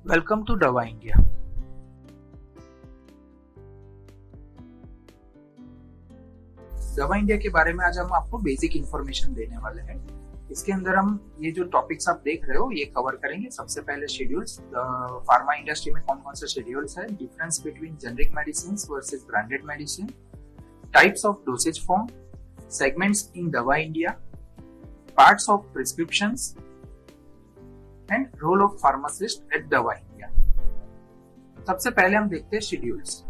Welcome to दवा India. दवा India के बारे में आज हम आपको बेसिक इंफॉर्मेशन देने वाले हैं। इसके अंदर हम ये जो टॉपिक्स आप देख रहे हो ये कवर करेंगे। सबसे पहले शेड्यूल्स, फार्मा इंडस्ट्री में कौन कौन से शेड्यूल्स है, difference between generic medicine versus branded medicine, types of dosage form, segments in Dava India, parts of prescriptions and role of pharmacist at Dava India. सबसे पहले हम देखते हैं शेड्यूल्स।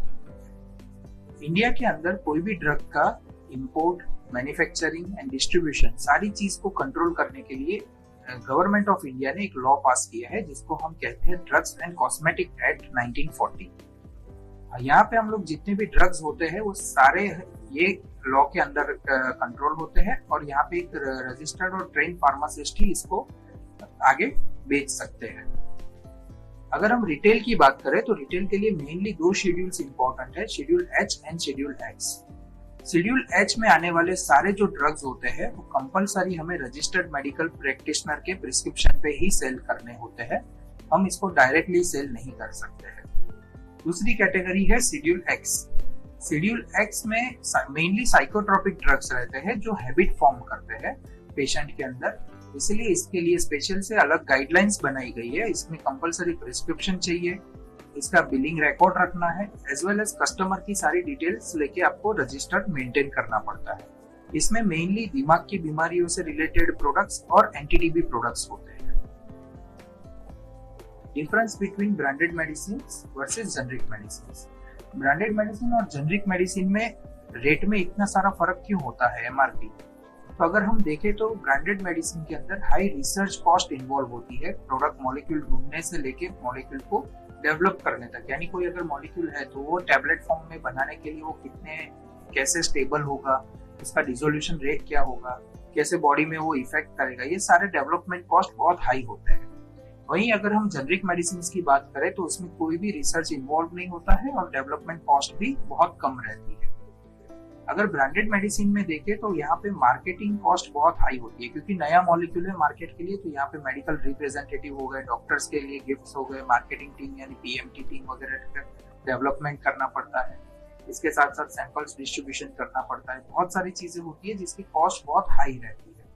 इंडिया के अंदर कोई भी ड्रग का इंपोर्ट, मैन्युफैक्चरिंग एंड डिस्ट्रीब्यूशन सारी चीज को कंट्रोल करने के लिए गवर्नमेंट ऑफ इंडिया ने एक लॉ पास किया है जिसको हम कहते हैं ड्रग्स एंड कॉस्मेटिक एक्ट 1940। यहाँ पे हम लोग जितने भी ड्रग्स होते हैं वो सारे ये लॉ के अंदर कंट्रोल होते हैं और यहाँ पे एक रजिस्टर्ड और ट्रेन फार्मासिस्ट ही इसको आगे बेच सकते हैं। अगर हम रिटेल की बात करें तो रिटेल के लिए मेनली दो शेड्यूल्स इंपॉर्टेंट है, schedule H and schedule x. Schedule H में आने वाले सारे जो ड्रग्स होते हैं वो कंपलसरी हमें रजिस्टर्ड मेडिकल प्रैक्टिशनर के प्रिस्क्रिप्शन पे ही सेल करने होते हैं, हम इसको डायरेक्टली सेल नहीं कर सकते हैं। दूसरी कैटेगरी है शेड्यूल एक्स। शेड्यूल एक्स में मेनली साइकोट्रोपिक ड्रग्स रहते हैं जो हैबिट फॉर्म करते हैं पेशेंट के अंदर, इसलिए इसके लिए स्पेशल से अलग गाइडलाइंस बनाई गई है। इसमें कंपलसरी प्रिस्क्रिप्शन चाहिए, इसका बिलिंग रिकॉर्ड रखना है, एज वेल एज कस्टमर की सारी डिटेल्स लेके आपको रजिस्टर्ड मेंटेन करना पड़ता है। इसमें मेनली दिमाग की बीमारियों से रिलेटेड प्रोडक्ट्स और एंटी-टीबी प्रोडक्ट्स होते हैं। Difference between branded medicine versus generic medicine. Branded medicine और जेनरिक मेडिसिन में रेट में इतना सारा फर्क क्यों होता है, एमआरपी? तो अगर हम देखें तो ब्रांडेड मेडिसिन के अंदर हाई रिसर्च कॉस्ट इन्वॉल्व होती है, प्रोडक्ट मॉलिक्यूल ढूंढने से लेके मॉलिक्यूल को डेवलप करने तक। यानी कोई अगर मॉलिक्यूल है तो वो टैबलेट फॉर्म में बनाने के लिए वो कैसे स्टेबल होगा, उसका डिसोल्यूशन रेट क्या होगा, कैसे बॉडी में वो इफेक्ट करेगा, ये सारे डेवलपमेंट कॉस्ट बहुत हाई होते हैं। वहीं अगर हम जेनरिक मेडिसिन की बात करें तो उसमें कोई भी रिसर्च इन्वॉल्व नहीं होता है और डेवलपमेंट कॉस्ट भी बहुत कम रहती है। अगर ब्रांडेड मेडिसिन में देखें तो यहाँ पे मार्केटिंग कॉस्ट बहुत हाई होती है, क्योंकि नया मॉलिक्यूल है मार्केट के लिए, तो यहाँ पे मेडिकल रिप्रेजेंटेटिव हो गए, डॉक्टर्स के लिए गिफ्ट्स हो गए, मार्केटिंग टीम यानी पीएमटी टीम वगैरह का डेवलपमेंट करना पड़ता है। इसके साथ साथ सैंपल्स डिस्ट्रीब्यूशन करना पड़ता है, बहुत सारी चीजें होती है जिसकी कॉस्ट बहुत हाई रहती है,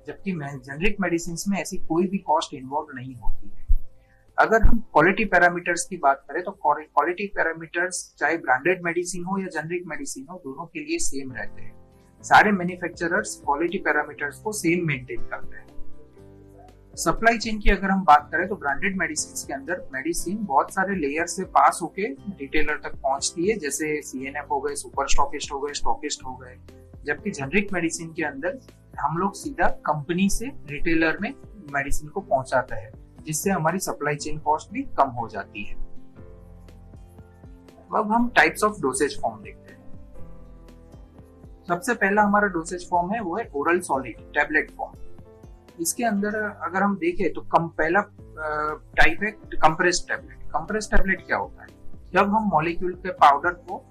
जबकि जेनरिक मेडिसिन में ऐसी कोई भी कॉस्ट इन्वॉल्व नहीं होती है। अगर हम क्वालिटी पैरामीटर्स की बात करें तो क्वालिटी पैरामीटर्स चाहे ब्रांडेड मेडिसिन हो या जेनरिक मेडिसिन हो, दोनों के लिए सेम रहते हैं। सारे मैन्युफैक्चरर्स क्वालिटी पैरामीटर्स को सेम मेंटेन करते हैं। सप्लाई चेन की अगर हम बात करें तो ब्रांडेड मेडिसिन के अंदर मेडिसिन बहुत सारे लेयर से पास होके रिटेलर तक पहुंचती है, जैसे सीएनएफ हो गए, सुपर स्टॉकिस्ट हो गए, स्टॉकिस्ट हो गए। जबकि जेनरिक मेडिसिन के अंदर हम लोग सीधा कंपनी से रिटेलर में मेडिसिन को पहुंचाते हैं, जिससे हमारी सप्लाई चेन कॉस्ट भी कम हो जाती है। अब हम टाइप्स ऑफ डोसेज फॉर्म देखते हैं। सबसे पहला हमारा डोसेज फॉर्म है वो है ओरल सॉलिड टैबलेट फॉर्म। इसके अंदर अगर हम देखें तो पहला टाइप है कंप्रेस्ड टैबलेट। कंप्रेस्ड टैबलेट क्या होता है? जब हम मॉलिक्यूल के पाउडर को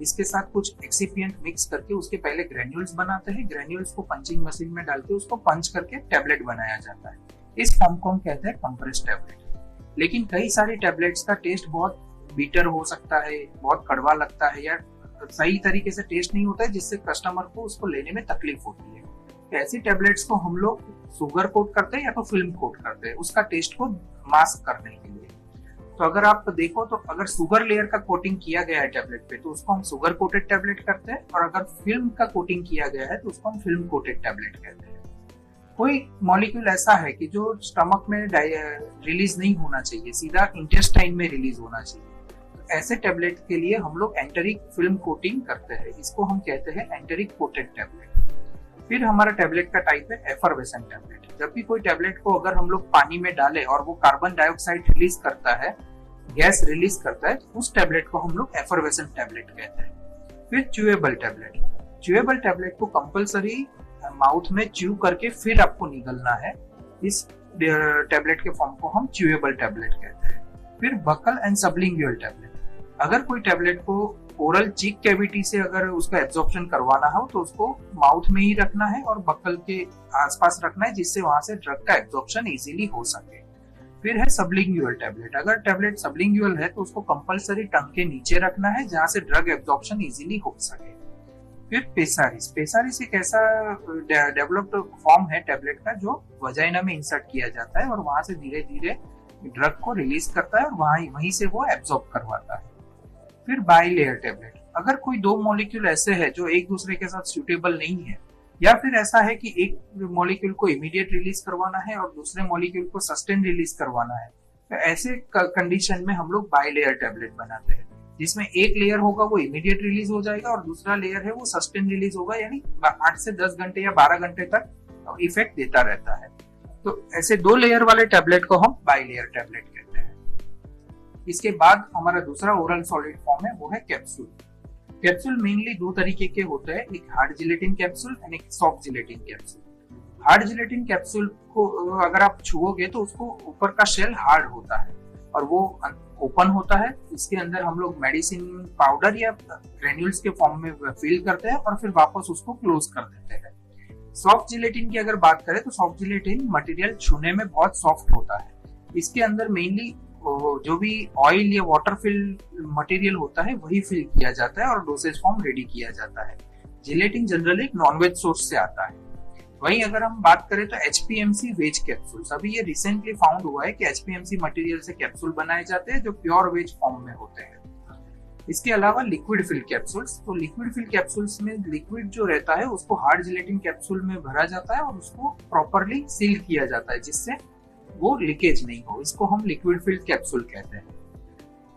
इसके साथ कुछ एक्सिपिएंट मिक्स करके उसके पहले ग्रेन्यूल्स बनाते हैं, ग्रेन्यूल्स को पंचिंग मशीन में डाल के उसको पंच करके टैबलेट बनाया जाता है। इस फॉर्म को हम कहते हैं कंप्रेस्ड टैबलेट। लेकिन कई सारी टैबलेट्स का टेस्ट बहुत बीटर हो सकता है, बहुत कड़वा लगता है या सही तरीके से टेस्ट नहीं होता है, जिससे कस्टमर को उसको लेने में तकलीफ होती है। तो ऐसी टैबलेट्स को हम लोग शुगर कोट करते हैं या तो फिल्म कोट करते हैं उसका टेस्ट को मास्क करने के लिए। तो अगर आप देखो तो अगर शुगर लेयर का कोटिंग किया गया है टैबलेट पे तो उसको हम शुगर कोटेड टैबलेट करते हैं, और अगर फिल्म का कोटिंग किया गया है तो उसको हम फिल्म कोटेड टैबलेट कहते हैं। कोई मॉलिक्यूल ऐसा है कि जो स्टमक में रिलीज नहीं होना चाहिए, सीधा इंटेस्टाइन में रिलीज होना चाहिए, तो ऐसे टैबलेट के लिए हम लोग एंटेरिक फिल्म कोटिंग करते हैं, इसको हम कहते हैं एंटेरिक कोटेड टैबलेट। फिर हमारा टैबलेट का टाइप है एफरवेसेंट टैबलेट। जब भी कोई टैबलेट को अगर हम लोग पानी में डालें और वो कार्बन डाइऑक्साइड रिलीज करता है, गैस रिलीज करता है, तो उस टैबलेट को हम लोग एफरवेसेंट टैबलेट कहते हैं। फिर च्यूएबल टैबलेट। च्यूएबल टैबलेट को कंपलसरी माउथ में च्यू करके फिर आपको निगलना है, इस टैबलेट के फॉर्म को हम च्यूएबल टैबलेट कहते हैं। फिर बकल एंड सबलिंगुअल टैबलेट। अगर कोई टैबलेट को ओरल चीक कैविटी से अगर उसका एब्जॉर्प्शन करवाना हो तो उसको माउथ में ही रखना है और बकल के आसपास रखना है, जिससे वहां से ड्रग का एब्जॉर्प्शन इजीली हो सके। फिर है सबलिंगुअल टेबलेट। अगर टेबलेट सबलिंगुअल है तो उसको कंपलसरी टंग के नीचे रखना है जहां से ड्रग एब्जॉर्प्शन इजीली हो सके। फिर पेसारिस। पेसारिस एक ऐसा डेवलप्ड फॉर्म है टेबलेट का जो वजाइना में इंसर्ट किया जाता है और वहां से धीरे धीरे ड्रग को रिलीज करता है और वहीं से वो एब्जॉर्ब करवाता है। फिर बाइलेयर टेबलेट। अगर कोई दो मॉलिक्यूल ऐसे है जो एक दूसरे के साथ सूटेबल नहीं है, या फिर ऐसा है कि एक मॉलिक्यूल को इमीडिएट रिलीज करवाना है और दूसरे मॉलिक्यूल को सस्टेन रिलीज करवाना है, तो ऐसे कंडीशन में हम लोग बाइलेयर टेबलेट बनाते हैं, जिसमें एक लेयर होगा वो इमीडिएट रिलीज हो जाएगा और दूसरा लेयर है वो सस्टेन रिलीज होगा, यानी 8 से 10 घंटे या 12 घंटे तक इफेक्ट देता रहता है। तो ऐसे 2 लेयर वाले टेबलेट को हम बाइलेयर टेबलेट कहते हैं। इसके बाद हमारा दूसरा ओरल सॉलिड फॉर्म है वो है कैप्सूल। कैप्सूल मेनली 2 तरीके के होते हैं, एक हार्ड जिलेटिन कैप्सूल एंड एक soft gelatin capsule. Hard gelatin capsule को अगर आप छुओगे तो उसको ऊपर का शेल हार्ड होता है और वो ओपन होता है। इसके अंदर हम लोग मेडिसिन पाउडर या ग्रेन्यूल्स के फॉर्म में फिल करते हैं और फिर वापस उसको क्लोज कर देते हैं। सॉफ्ट जिलेटिन की अगर बात करें तो सॉफ्ट जिलेटिन मटेरियल छूने में बहुत सॉफ्ट होता है। इसके अंदर मेनली जो भी ऑयल या वाटर फिल मटेरियल होता है वही फिल किया जाता है और डोसेज फॉर्म रेडी किया जाता है। जिलेटिन जनरली नॉनवेज सोर्स से आता है। वहीं अगर हम बात करें तो HPMC वेज कैप्सूल्स, अभी ये रिसेंटली फाउंड हुआ है कि HPMC मटेरियल से कैप्सूल बनाए जाते हैं जो प्योर वेज फॉर्म में होते हैं। इसके अलावा लिक्विड फिल कैप्सूल्स, तो लिक्विड फिल कैप्सूल्स में लिक्विड जो रहता है उसको हार्ड जिलेटिन कैप्सूल में भरा जाता है और उसको प्रॉपरली सील किया जाता है जिससे वो लीकेज नहीं हो। इसको हम लिक्विड फिल कैप्सूल कहते हैं।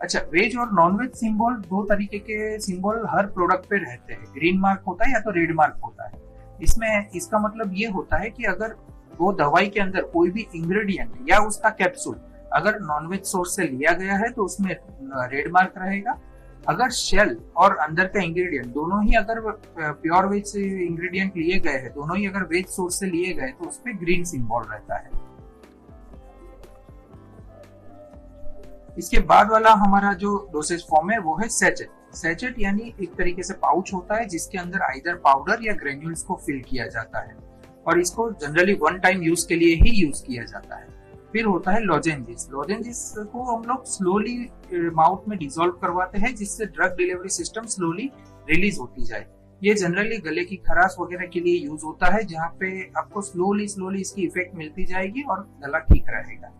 अच्छा, वेज और नॉन वेज सिंबल, 2 तरीके के सिंबल हर प्रोडक्ट पे रहते हैं। ग्रीन मार्क होता है या तो रेड मार्क होता है। इसमें इसका मतलब ये होता है कि अगर वो दवाई के अंदर कोई भी इंग्रेडिएंट या उसका कैप्सूल अगर नॉनवेज सोर्स से लिया गया है तो उसमें रेड मार्क रहेगा। अगर शेल और अंदर का इंग्रेडिएंट दोनों ही अगर प्योर वेज से इंग्रेडिएंट लिए गए हैं, दोनों ही अगर वेज सोर्स से लिए गए तो उसपे ग्रीन सिंबल रहता है। इसके बाद वाला हमारा जो डोसेज फॉर्म है वो है सैचेट। सैचेट यानी एक तरीके से पाउच होता है जिसके अंदर आइदर पाउडर या ग्रेन्यूल्स को फिल किया जाता है और इसको जनरली 1 टाइम यूज के लिए ही यूज किया जाता है। फिर होता है लॉजेंजिस। लॉजेंजिस को हम लोग स्लोली माउथ में डिसॉल्व करवाते हैं जिससे drug delivery system slowly release होती जाए। ये जनरली गले की खराश वगैरह के लिए यूज होता है जहाँ पे आपको स्लोली स्लोली इसकी इफेक्ट मिलती जाएगी और गला ठीक रहेगा।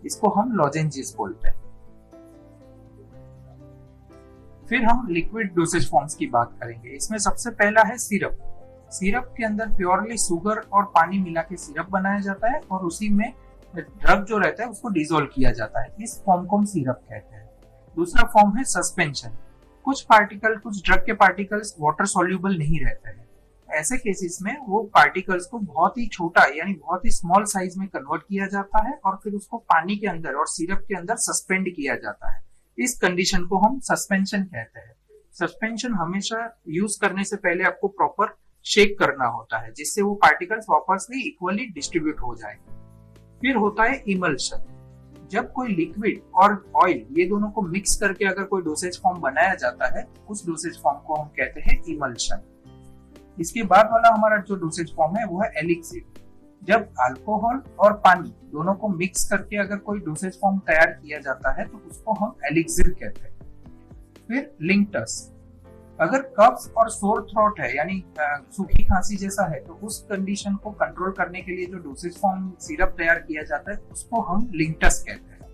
इसको हम लॉजेंजिस बोलते हैं। फिर हम लिक्विड डोसेज फॉर्म्स की बात करेंगे। इसमें सबसे पहला है सिरप। सिरप के अंदर प्योरली शुगर और पानी मिला के सिरप बनाया जाता है और उसी में ड्रग जो रहता है उसको डिसॉल्व किया जाता है। इस फॉर्म को हम सिरप कहते हैं। दूसरा फॉर्म है सस्पेंशन। कुछ ड्रग के पार्टिकल्स वाटर सॉल्यूबल नहीं रहते हैं। ऐसे केसेस में वो पार्टिकल्स को बहुत ही छोटा यानी बहुत ही स्मॉल साइज में कन्वर्ट किया जाता है और फिर उसको पानी के अंदर और सिरप के अंदर सस्पेंड किया जाता है। इस कंडीशन को हम सस्पेंशन कहते हैं। सस्पेंशन हमेशा यूज करने से पहले आपको प्रॉपर शेक करना होता है जिससे वो पार्टिकल्स वापस से इक्वली डिस्ट्रीब्यूट हो जाए। फिर होता है इमल्शन। जब कोई लिक्विड और ऑयल ये दोनों को मिक्स करके अगर कोई डोसेज फॉर्म बनाया जाता है उस डोसेज फॉर्म को हम कहते हैं इमल्शन। इसके बाद वाला हमारा जो डोसेज फॉर्म है वो है एलिक्सिर। जब अल्कोहल और पानी दोनों को मिक्स करके अगर कोई डोसेज फॉर्म तैयार किया जाता है तो उसको हम एलिक्सिर कहते हैं। फिर लिंक्टस। अगर कफ्स और सोर थ्रोट है यानी सूखी खांसी जैसा है तो उस कंडीशन को कंट्रोल करने के लिए जो डोसेज फॉर्म सिरप तैयार किया जाता है उसको हम लिंक्टस कहते हैं।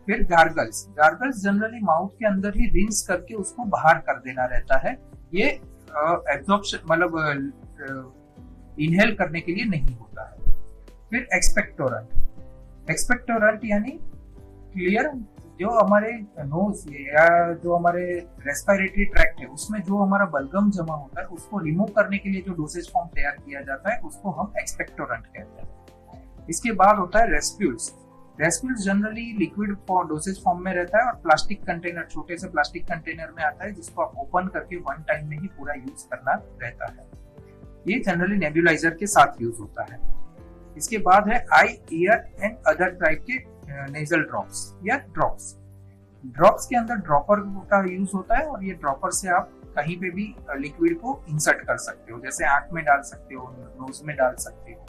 फिर गार्गल्स। गार्गल्स जनरली माउथ के अंदर ही रिंस करके उसको बाहर कर देना रहता है। ये एब्जॉर्प्शन मतलब इनहेल करने के लिए नहीं होता है। फिर एक्सपेक्टोरेंट। एक्सपेक्टोरेंट यानी क्लियर, जो हमारे नोज या जो हमारे रेस्पिरेटरी ट्रैक्ट है उसमें जो हमारा बलगम जमा होता है उसको रिमूव करने के लिए जो डोसेज फॉर्म तैयार किया जाता है उसको हम एक्सपेक्टोरेंट कहते हैं। इसके बाद होता है respules. Respules generally liquid dosage form में रहता है और प्लास्टिक कंटेनर, छोटे से प्लास्टिक कंटेनर में आता है जिसको आप ओपन करके 1 टाइम में ही पूरा यूज करना रहता है। ये जनरली नेबुलाइजर के साथ यूज होता है। इसके बाद है आई, ईयर एंड अदर टाइप के नेजल ड्रॉप्स या ड्रॉप्स। ड्रॉप्स के अंदर ड्रॉपर का यूज होता है और ये ड्रॉपर से आप कहीं पे भी लिक्विड को इंसर्ट कर सकते हो, जैसे आंख में डाल सकते हो, नोज में डाल सकते हो।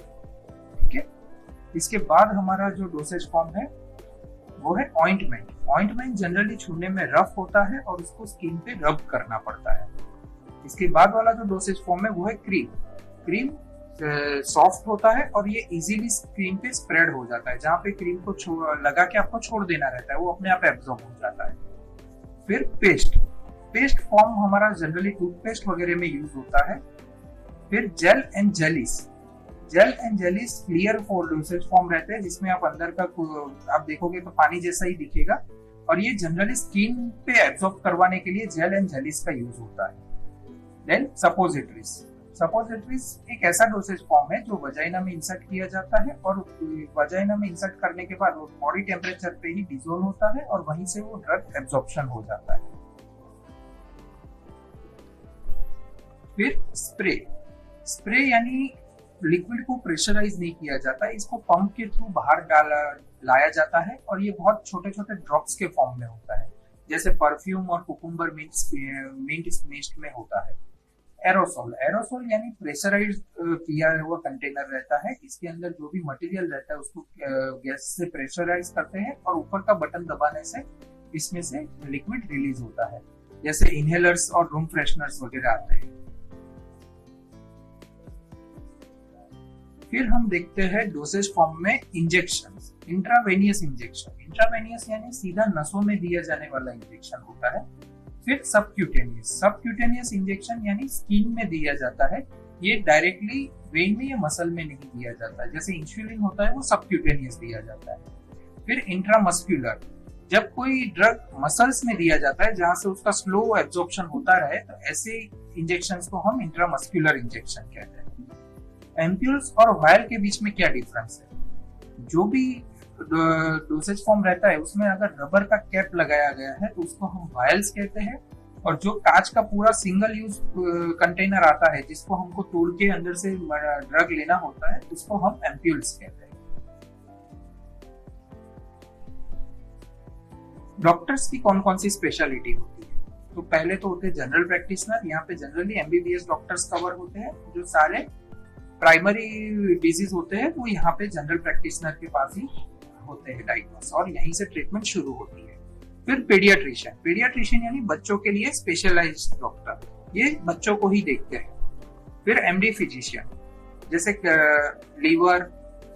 ठीक है। इसके बाद हमारा जो डोसेज फॉर्म है वो है ऑइंटमेंट। ऑइंटमेंट जनरली छूने में रफ होता है और उसको स्किन पे रब करना पड़ता है। इसके बाद वाला जो डोसेज फॉर्म है वो है क्रीम। क्रीम सॉफ्ट होता है और ये इजीली स्किन पे स्प्रेड हो जाता है। जहाँ पे क्रीम को लगा के आपको छोड़ देना रहता है वो अपने आप एब्जॉर्ब हो जाता है। फिर पेस्ट। पेस्ट फॉर्म हमारा जनरली टूथपेस्ट वगैरह में यूज होता है। फिर gel and jellies. Gel and jellies clear dosage form रहते हैं जिसमें आप अंदर का आप देखोगे तो पानी जैसा ही दिखेगा और ये जनरली स्किन पे एब्जॉर्ब करवाने के लिए जेल एंड जेलीस का यूज होता है। Then suppositories. सपोजिटरीज एक ऐसा डोसेज फॉर्म है जो वजाइना में इंसर्ट किया जाता है और वजाइना में इंसर्ट करने के बाद वो बॉडी टेम्परेचर पे ही डिसोल्व होता है और वहीं से वो ड्रग एब्जॉर्प्शन हो जाता है। फिर स्प्रे। स्प्रे यानी लिक्विड को प्रेशराइज नहीं किया जाता है, इसको पंप के थ्रू बाहर लाया जाता है और ये बहुत छोटे छोटे ड्रॉप्स के फॉर्म में होता है, जैसे परफ्यूम और कुकुम्बर मिंट मिस्ट में होता है। एरोसोल। एरोसोल यानी प्रेशराइज किया हुआ कंटेनर रहता है। इसके अंदर जो भी मटेरियल रहता है उसको गैस से प्रेशराइज करते हैं और ऊपर का बटन दबाने से इसमें से लिक्विड रिलीज होता है, जैसे इनहेलर्स और रूम फ्रेशनर्स वगैरह आते हैं। फिर हम देखते हैं डोसेज फॉर्म में इंजेक्शंस। इंट्रावेनियस इंजेक्शन। इंट्रावेनियस यानी सीधा नसों में दिया जाने वाला इंजेक्शन होता है। फिर सबक्यूटेनियस। सबक्यूटेनियस इंजेक्शन यानी स्किन में दिया जाता है, ये डायरेक्टली वेन में या मसल में नहीं दिया जाता है, जैसे इंसुलिन होता है वो सबक्यूटेनियस दिया जाता है। फिर इंट्रामस्क्यूलर। जब कोई ड्रग मसल्स में दिया जाता है जहां से उसका स्लो एब्जॉर्प्शन होता रहे तो ऐसे इंजेक्शंस को हम इंट्रामस्क्यूलर इंजेक्शन कहते हैं। एम्प्यूल्स और वायल के बीच में क्या डिफरेंस है? जो भी डोसेज फॉर्म रहता है उसमें अगर रबर का कैप लगाया गया है तो उसको हम वायल्स कहते हैं, और जो कांच का पूरा सिंगल यूज कंटेनर आता है जिसको हमको तोड़ के अंदर से ड्रग लेना होता है उसको हम एम्प्यूल्स कहते हैं। डॉक्टर्स की कौन कौन सी स्पेशलिटी होती है? तो पहले तो होते हैं जनरल प्रैक्टिशनर। यहाँ पे जनरली एमबीबीएस डॉक्टर्स कवर होते हैं। जो सारे प्राइमरी डिजीज होते हैं वो यहाँ पे जनरल प्रैक्टिशनर के पास ही होते हैं डायग्नोस, और यहीं से ट्रीटमेंट शुरू होती है। फिर पीडियाट्रिशियन। पीडियाट्रिशियन यानी बच्चों के लिए स्पेशलाइज्ड डॉक्टर, ये बच्चों को ही देखते हैं। फिर एमडी फिजिशियन, जैसे लीवर,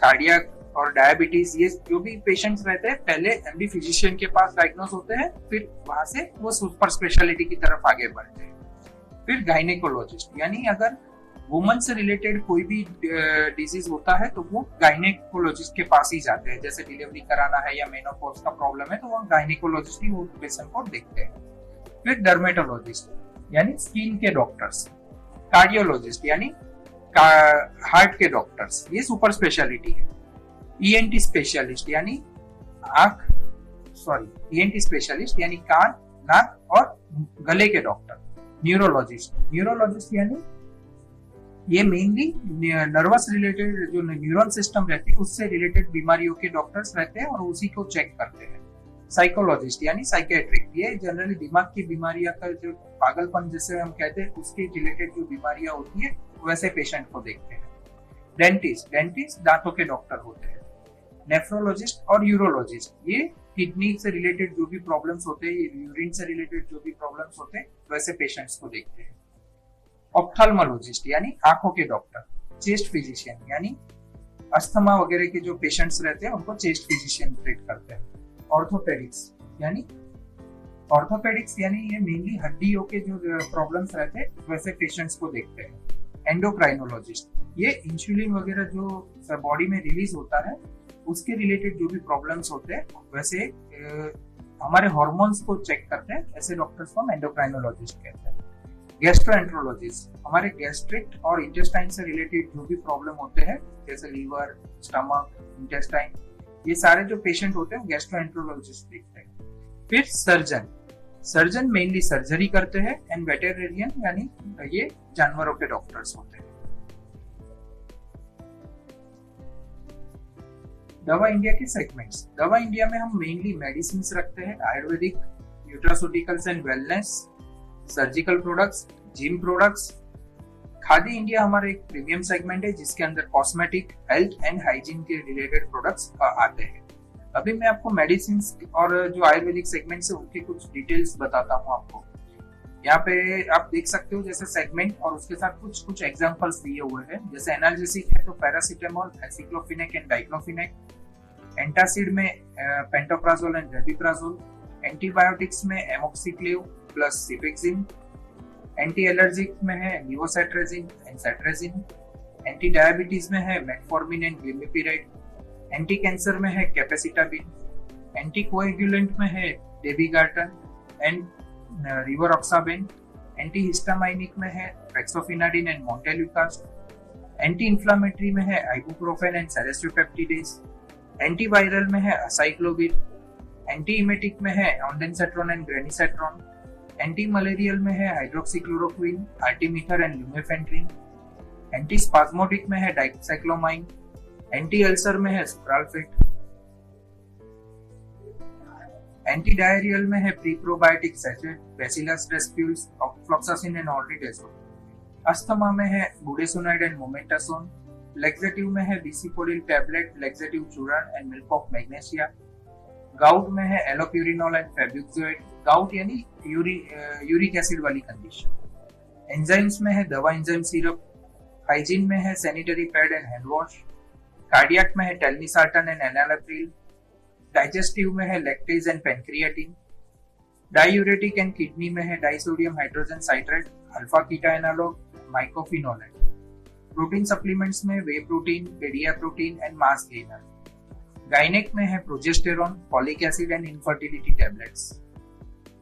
कार्डियक और डायबिटीज, ये जो भी पेशेंट्स रहते हैं पहले एमडी फिजिशियन के पास डायग्नोस होते हैं, फिर वहां से वो सुपर स्पेशलिटी की तरफ आगे बढ़ते हैं। फिर गायनेकोलॉजिस्ट, यानी अगर वुमन से रिलेटेड कोई भी डिजीज होता है तो वो गायनेकोलॉजिस्ट के पास ही जाते हैं, जैसे डिलीवरी कराना है या मेनोपॉज का प्रॉब्लम है तो वो गायनेकोलॉजिस्ट ही वो पेशेंट को देखते हैं। फिर डर्मेटोलॉजिस्ट यानी स्किन के डॉक्टर्स। कार्डियोलॉजिस्ट यानी हार्ट के डॉक्टर्स, ये सुपर स्पेशलिटी है। ईएनटी स्पेशलिस्ट यानी ईएनटी स्पेशलिस्ट यानी कान, नाक और गले के डॉक्टर। न्यूरोलॉजिस्ट यानी ये मेनली नर्वस रिलेटेड जो न्यूरॉन सिस्टम रहती है उससे रिलेटेड बीमारियों के डॉक्टर्स रहते हैं और उसी को चेक करते हैं। साइकोलॉजिस्ट यानी साइकेट्रिक, ये जनरली दिमाग की बीमारियां का जो पागलपन जैसे हम कहते हैं उसके रिलेटेड जो बीमारियां होती है वैसे पेशेंट को देखते हैं। डेंटिस्ट दांतों के डॉक्टर होते हैं। नेफ्रोलॉजिस्ट और यूरोलॉजिस्ट, ये किडनी से रिलेटेड जो भी प्रॉब्लम्स होते हैं, यूरिन से रिलेटेड जो भी प्रॉब्लम्स होते हैं वैसे पेशेंट्स को देखते हैं। ऑप्थाल्मोलॉजिस्ट यानी आंखों के डॉक्टर। चेस्ट फिजिशियन यानी अस्थमा वगैरह के जो पेशेंट्स रहते हैं उनको चेस्ट फिजिशियन ट्रीट करते हैं। ऑर्थोपेडिक्स यानी ये मेनली हड्डियों के जो प्रॉब्लम्स रहते हैं वैसे पेशेंट्स को देखते हैं। एंडोक्राइनोलॉजिस्ट, ये इंसुलिन वगैरह जो बॉडी में रिलीज होता है उसके रिलेटेड जो भी प्रॉब्लम्स होते हैं वैसे हमारे हार्मोन्स को चेक करते हैं, ऐसे डॉक्टर्स को हम एंडोक्राइनोलॉजिस्ट कहते हैं। गैस्ट्रोएंट्रोलॉजिस्ट, हमारे गैस्ट्रिक और इंटेस्टाइन से रिलेटेड जो भी प्रॉब्लम होते हैं जैसे लीवर, स्टमक, इंटेस्टाइन, ये सारे जो पेशेंट होते हैं गैस्ट्रोएंट्रोलॉजिस्ट देखते हैं। फिर सर्जन मेनली सर्जरी करते हैं। एंड वेटेरियन यानी ये जानवरों के डॉक्टर्स होते हैं। दवा इंडिया के सेगमेंट्स। दवा इंडिया में हम मेनली मेडिसिन रखते हैं, Ayurvedic, nutraceuticals and wellness, surgical products, gym products. Khadi India हमारा एक प्रीमियम सेगमेंट है जिसके अंदर कॉस्मेटिक, हेल्थ एंड हाइजीन के रिलेटेड प्रोडक्ट्स आते हैं। अभी मैं आपको मेडिसिन और जो आयुर्वेदिक सेगमेंट है उनके कुछ डिटेल्स बताता हूँ आपको। यहाँ पे आप देख सकते हो जैसे सेगमेंट और उसके साथ कुछ कुछ एग्जांपल्स दिए हुए हैं। जैसे एनाल्जेसिक है तो paracetamol, aceclofenac and diclofenac. Antacid में पेंटोप्राजोल एंड रेबिप्राजोल। एंटीबायोटिक्स में एमोक्सिक्लिव प्लस सिपेक्सिम। एंटी एलर्जिक में है लिवोसेट्रेजिन एंड सेट्रेजिन। एंटी डायबिटीज में है मेटफॉर्मिन एंड ग्लिमिपिराइड। एंटी कैंसर में है कैपेसिटाबिन। एंटी कोएगुलेंट में है डेबिगार्टन एंड रिवोरॉक्साबिन। एंटी हिस्टामाइनिक में है रेक्सोफिनाडिन एंड मोंटेलुकास्ट। एंटी इंफ्लेमेटरी में है आइबुप्रोफेन एंड सेलेस्ट्रोपेप्टिडेज। एंटीवायरल में है असाइक्लोविर। एंटी इमेटिक में है ऑन्डेंसेट्रॉन एंड ग्रेनिसेट्रॉन। एंटी मलेरियल में है हाइड्रोक्सीक्लोरोक्विन, आर्टिमिथर एंड ल्यूमेफेंट्रिन। एंटी स्पाज्मोडिक में है डाइसाइक्लोमाइन। एंटी अल्सर में है सुप्राल्फेट। एंटी डायरियल में है preprobiotic sachet, bacillus respules, ofloxacin and ornidazole. Asthma में है बुडेसोनाइड एंड मोमेंटासोन। लेक्सेटिव में है बिसिपोडिल टैबलेट, लेक्सेटिव चूर्ण and milk of magnesia. Gout में है एलोप्यूरिनॉल एंड फेब्यूक्सोएड। गाउट यानी यूरिक एसिड वाली कंडीशन। एंजाइम्स में है दवा एंजाइम सिरप। हाइजीन में है sanitary pad and hand wash. Cardiac में है टेलमिसार्टन एंड एनालाप्रिल। डाइजेस्टिव में है lactase and pancreatin. Diuretic and kidney में है disodium hydrogen citrate, alpha keto analogue, mycophenolate. Protein supplements में whey protein, pedia protein and mass gainer. Gynaec में है progesterone, folic acid and infertility tablets.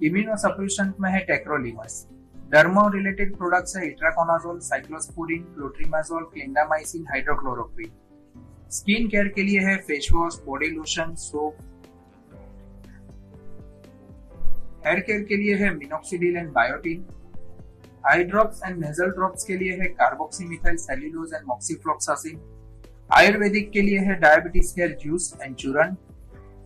Immunosuppression में है tacrolimus. Dermo related products है itraconazole, cyclosporine, clotrimazole, clindamycin, hydroxychloroquine. Skin care के लिए है face wash, body lotion, soap. Hair care के लिए है minoxidil and biotin. Eye drops and nasal drops के लिए है कार्बोक्सीमिथाइल सेल्यूलोज एंड मॉक्सीफ्लोक्सासिन। आयुर्वेदिक के लिए है डायबिटीज केयर जूस एंड चूर्ण।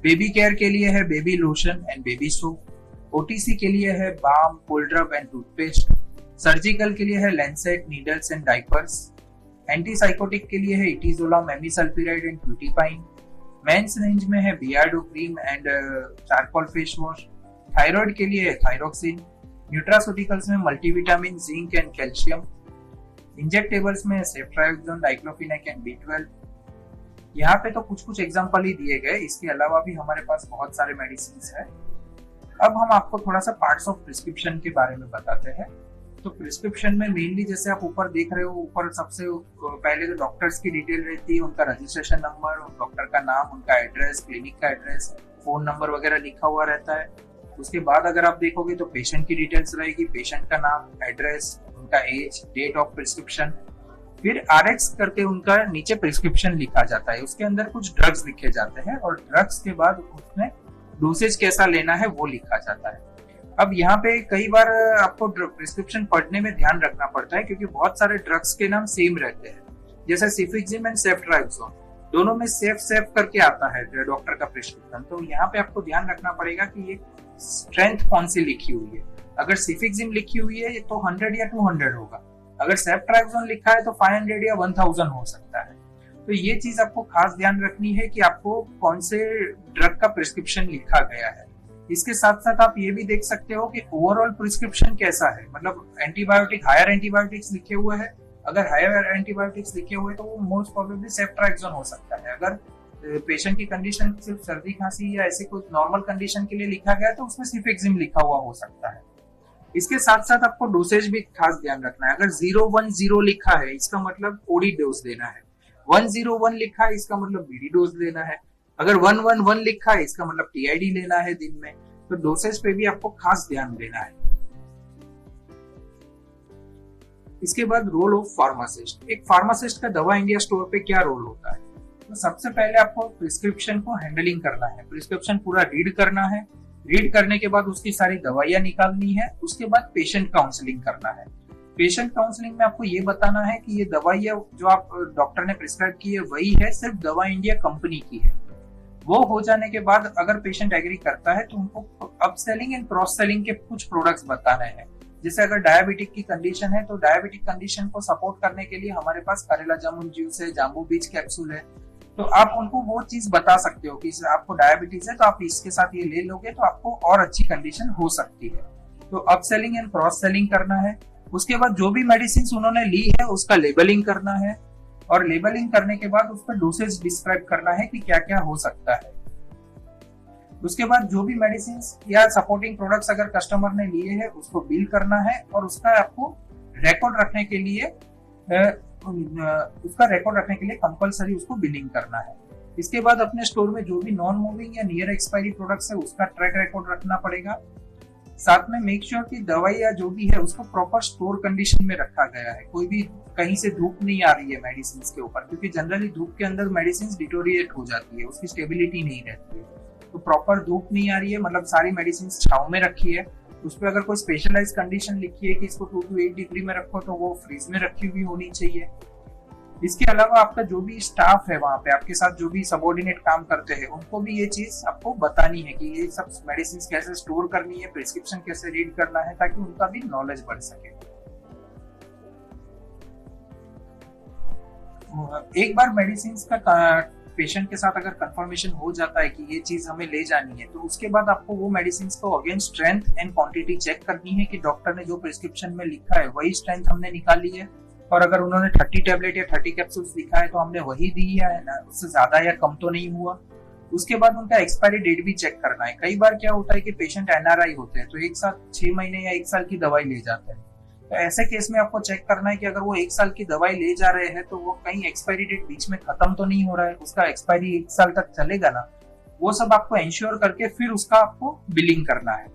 बेबी केयर के लिए है baby lotion and baby soap. OTC के लिए है बाम, कोल्ड रब एंड टूथपेस्ट। सर्जिकल के लिए है Lancet, needles and diapers. Antipsychotic के लिए है इटिजोलाम, एमिसल्पिराइड एंड ब्यूटीपाइन। मेंस रेंज में है Beardo cream and charcoal face wash. Thyroid के लिए है थायरोक्सिन। न्यूट्रास्यूटिकल्स में multivitamin, zinc and calcium. Injectables में सेफ्ट्राइजोन, डाइक्लोफिनेक एंड B12। यहाँ पे तो कुछ एग्जांपल ही दिए गए, इसके अलावा भी हमारे पास बहुत सारे मेडिसिन है। अब हम आपको थोड़ा सा पार्ट्स ऑफ प्रिस्क्रिप्शन के बारे में बताते हैं। तो प्रिस्क्रिप्शन में मेनली जैसे आप ऊपर देख रहे हो, ऊपर सबसे पहले तो डॉक्टर्स की डिटेल रहती है, उनका रजिस्ट्रेशन नंबर, डॉक्टर का नाम, उनका एड्रेस, क्लिनिक का एड्रेस, फोन नंबर वगैरह लिखा हुआ रहता है। उसके बाद अगर आप देखोगे तो पेशेंट की डिटेल्स रहेगी, पेशेंट का नाम, एड्रेस, उनका एज, डेट ऑफ प्रिस्क्रिप्शन। फिर RX करके उनका नीचे प्रिस्क्रिप्शन लिखा जाता है, उसके अंदर कुछ ड्रग्स लिखे जाते हैं और ड्रग्स के बाद उसमें डोसेज कैसा लेना है वो लिखा जाता है। अब यहाँ पे कई बार आपको प्रिस्क्रिप्शन पढ़ने में ध्यान रखना पड़ता है क्योंकि बहुत सारे ड्रग्स के नाम सेम रहते हैं, जैसे सिफिक्सिम एंड सेफ्ट्राइक्सोन, दोनों में सेफ करके आता है डॉक्टर का प्रिस्क्रिप्शन। तो यहाँ पे आपको ध्यान रखना पड़ेगा कि ये स्ट्रेंथ कौन सी लिखी हुई है। अगर सिफिक्सिम लिखी हुई है तो 100 या 200 होगा, अगर सेफ्ट्राइक्सोन लिखा है तो 500 या 1000 हो सकता है। तो ये चीज आपको खास ध्यान रखनी है कि आपको कौन से ड्रग का प्रिस्क्रिप्शन लिखा गया है। इसके साथ साथ आप ये भी देख सकते हो कि ओवरऑल प्रिस्क्रिप्शन कैसा है, मतलब एंटीबायोटिक, हायर एंटीबायोटिक्स लिखे हुए हैं, अगर हायर एंटीबायोटिक्स लिखे हुए तो वो मोस्ट प्रोबेबली सेफ्ट्राइक्सोन हो सकता है। अगर पेशेंट की कंडीशन सिर्फ सर्दी खांसी या ऐसे कुछ नॉर्मल कंडीशन के लिए लिखा गया तो उसमें सिफिक्सिम लिखा हुआ हो सकता है। इसके साथ साथ आपको डोसेज भी खास ध्यान रखना है। अगर 010 लिखा है इसका मतलब ओडी डोज देना है, 101 लिखा है इसका मतलब बीडी डोज लेना है, अगर 111 लिखा है इसका मतलब टीआईडी लेना है दिन में। तो डोसेज पे भी आपको खास ध्यान देना है। इसके बाद रोल ऑफ फार्मासिस्ट। एक फार्मासिस्ट का दवा इंडिया स्टोर पे क्या रोल होता है? तो सबसे पहले आपको प्रिस्क्रिप्शन को हैंडलिंग करना है, प्रिस्क्रिप्शन पूरा रीड करना है, रीड करने के बाद उसकी सारी दवाइयां निकालनी है, उसके बाद पेशेंट काउंसलिंग करना है। पेशेंट काउंसलिंग में आपको ये बताना है कि ये दवाइयां जो आप डॉक्टर ने प्रिस्क्राइब की है वही है, सिर्फ दवा इंडिया कंपनी की है। वो हो जाने के बाद अगर पेशेंट एग्री करता है तो उनको अपसेलिंग एंड क्रॉस सेलिंग के कुछ प्रोडक्ट्स बताने हैं। जैसे अगर डायबिटिक की कंडीशन है तो डायबिटिक कंडीशन को सपोर्ट करने के लिए हमारे पास करेला जामुन जूस है, जाम्बू बीज कैप्सूल है, तो आप उनको वो चीज बता सकते हो कि आपको डायबिटीज है तो आप इसके साथ ये ले लोगे तो आपको और अच्छी कंडीशन हो सकती है। तो up selling and cross selling करना है। उसके बाद जो भी मेडिसिन उन्होंने ली है उसका लेबलिंग करना है, और लेबलिंग करने के बाद उसका डोसेज डिस्क्राइब करना है कि क्या क्या हो सकता है। उसके बाद जो भी मेडिसिन या सपोर्टिंग प्रोडक्ट्स अगर कस्टमर ने लिए हैं उसको बिल करना है, और उसका आपको रिकॉर्ड रखने के लिए कंपलसरी उसको बिलिंग करना है। इसके बाद अपने स्टोर में जो भी नॉन मूविंग या नियर एक्सपायरी प्रोडक्ट्स है उसका ट्रैक रिकॉर्ड रखना पड़ेगा। साथ में मेक श्योर कि दवाई या जो भी है उसको प्रॉपर स्टोर कंडीशन में रखा गया है। कोई भी कहीं से धूप नहीं आ रही है मेडिसिन के ऊपर, क्योंकि जनरली धूप के अंदर मेडिसिन डिटोरिएट हो जाती है, उसकी स्टेबिलिटी नहीं रहती है। तो प्रॉपर धूप नहीं आ रही है, मतलब सारी मेडिसिन छांव में रखी है। उस पर अगर कोई स्पेशलाइज कंडीशन लिखी है कि इसको 2 to 8 डिग्री में रखो तो वो फ्रीज में रखी हुई होनी चाहिए। इसके अलावा आपका जो भी स्टाफ है वहां पे, आपके साथ जो भी सबॉर्डिनेट काम करते हैं, उनको भी ये चीज आपको बतानी है कि ये सब मेडिसिन कैसे स्टोर करनी है, प्रिस्क्रिप्शन कैसे रीड करना है, ताकि उनका भी नॉलेज बढ़ सके। एक बार मेडिसिन का पेशेंट के साथ अगर कंफर्मेशन हो जाता है कि ये चीज हमें ले जानी है, तो उसके बाद आपको वो मेडिसिन को again strength and quantity check करनी है कि डॉक्टर ने जो प्रिस्क्रिप्शन में लिखा है वही स्ट्रेंथ हमने निकाली है, और अगर उन्होंने 30 टैबलेट या 30 कैप्सूल्स लिखा है तो हमने वही दी है ना, उससे ज्यादा या कम तो नहीं हुआ। उसके बाद उनका एक्सपायरी डेट भी चेक करना है। कई बार क्या होता है कि पेशेंट एनआरआई होते हैं तो एक साथ 6 महीने या 1 साल की दवाई ले जाते हैं। तो ऐसे केस में आपको चेक करना है कि अगर वो 1 साल की दवाई ले जा रहे हैं तो वो कहीं एक्सपायरी डेट बीच में खत्म तो नहीं हो रहा है, उसका एक्सपायरी 1 साल तक चलेगा ना, वो सब आपको इंश्योर करके फिर उसका आपको बिलिंग करना है।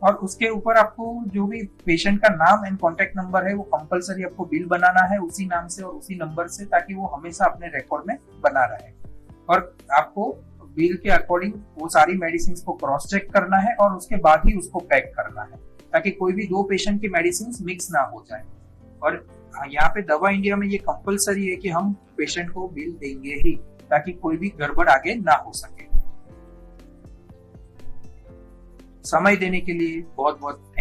और उसके ऊपर आपको जो भी पेशेंट का नाम एंड कॉन्टेक्ट नंबर है वो कंपलसरी आपको बिल बनाना है उसी नाम से और उसी नंबर से, ताकि वो हमेशा अपने रिकॉर्ड में बना रहे। और आपको बिल के अकॉर्डिंग वो सारी मेडिसिन को क्रॉस चेक करना है और उसके बाद ही उसको पैक करना है, ताकि कोई भी 2 पेशेंट की मेडिसिन मिक्स ना हो जाए। और यहाँ पे दवा इंडिया में ये कंपलसरी है कि हम पेशेंट को बिल देंगे ही, ताकि कोई भी गड़बड़ आगे ना हो सके। समय देने के लिए बहुत बहुत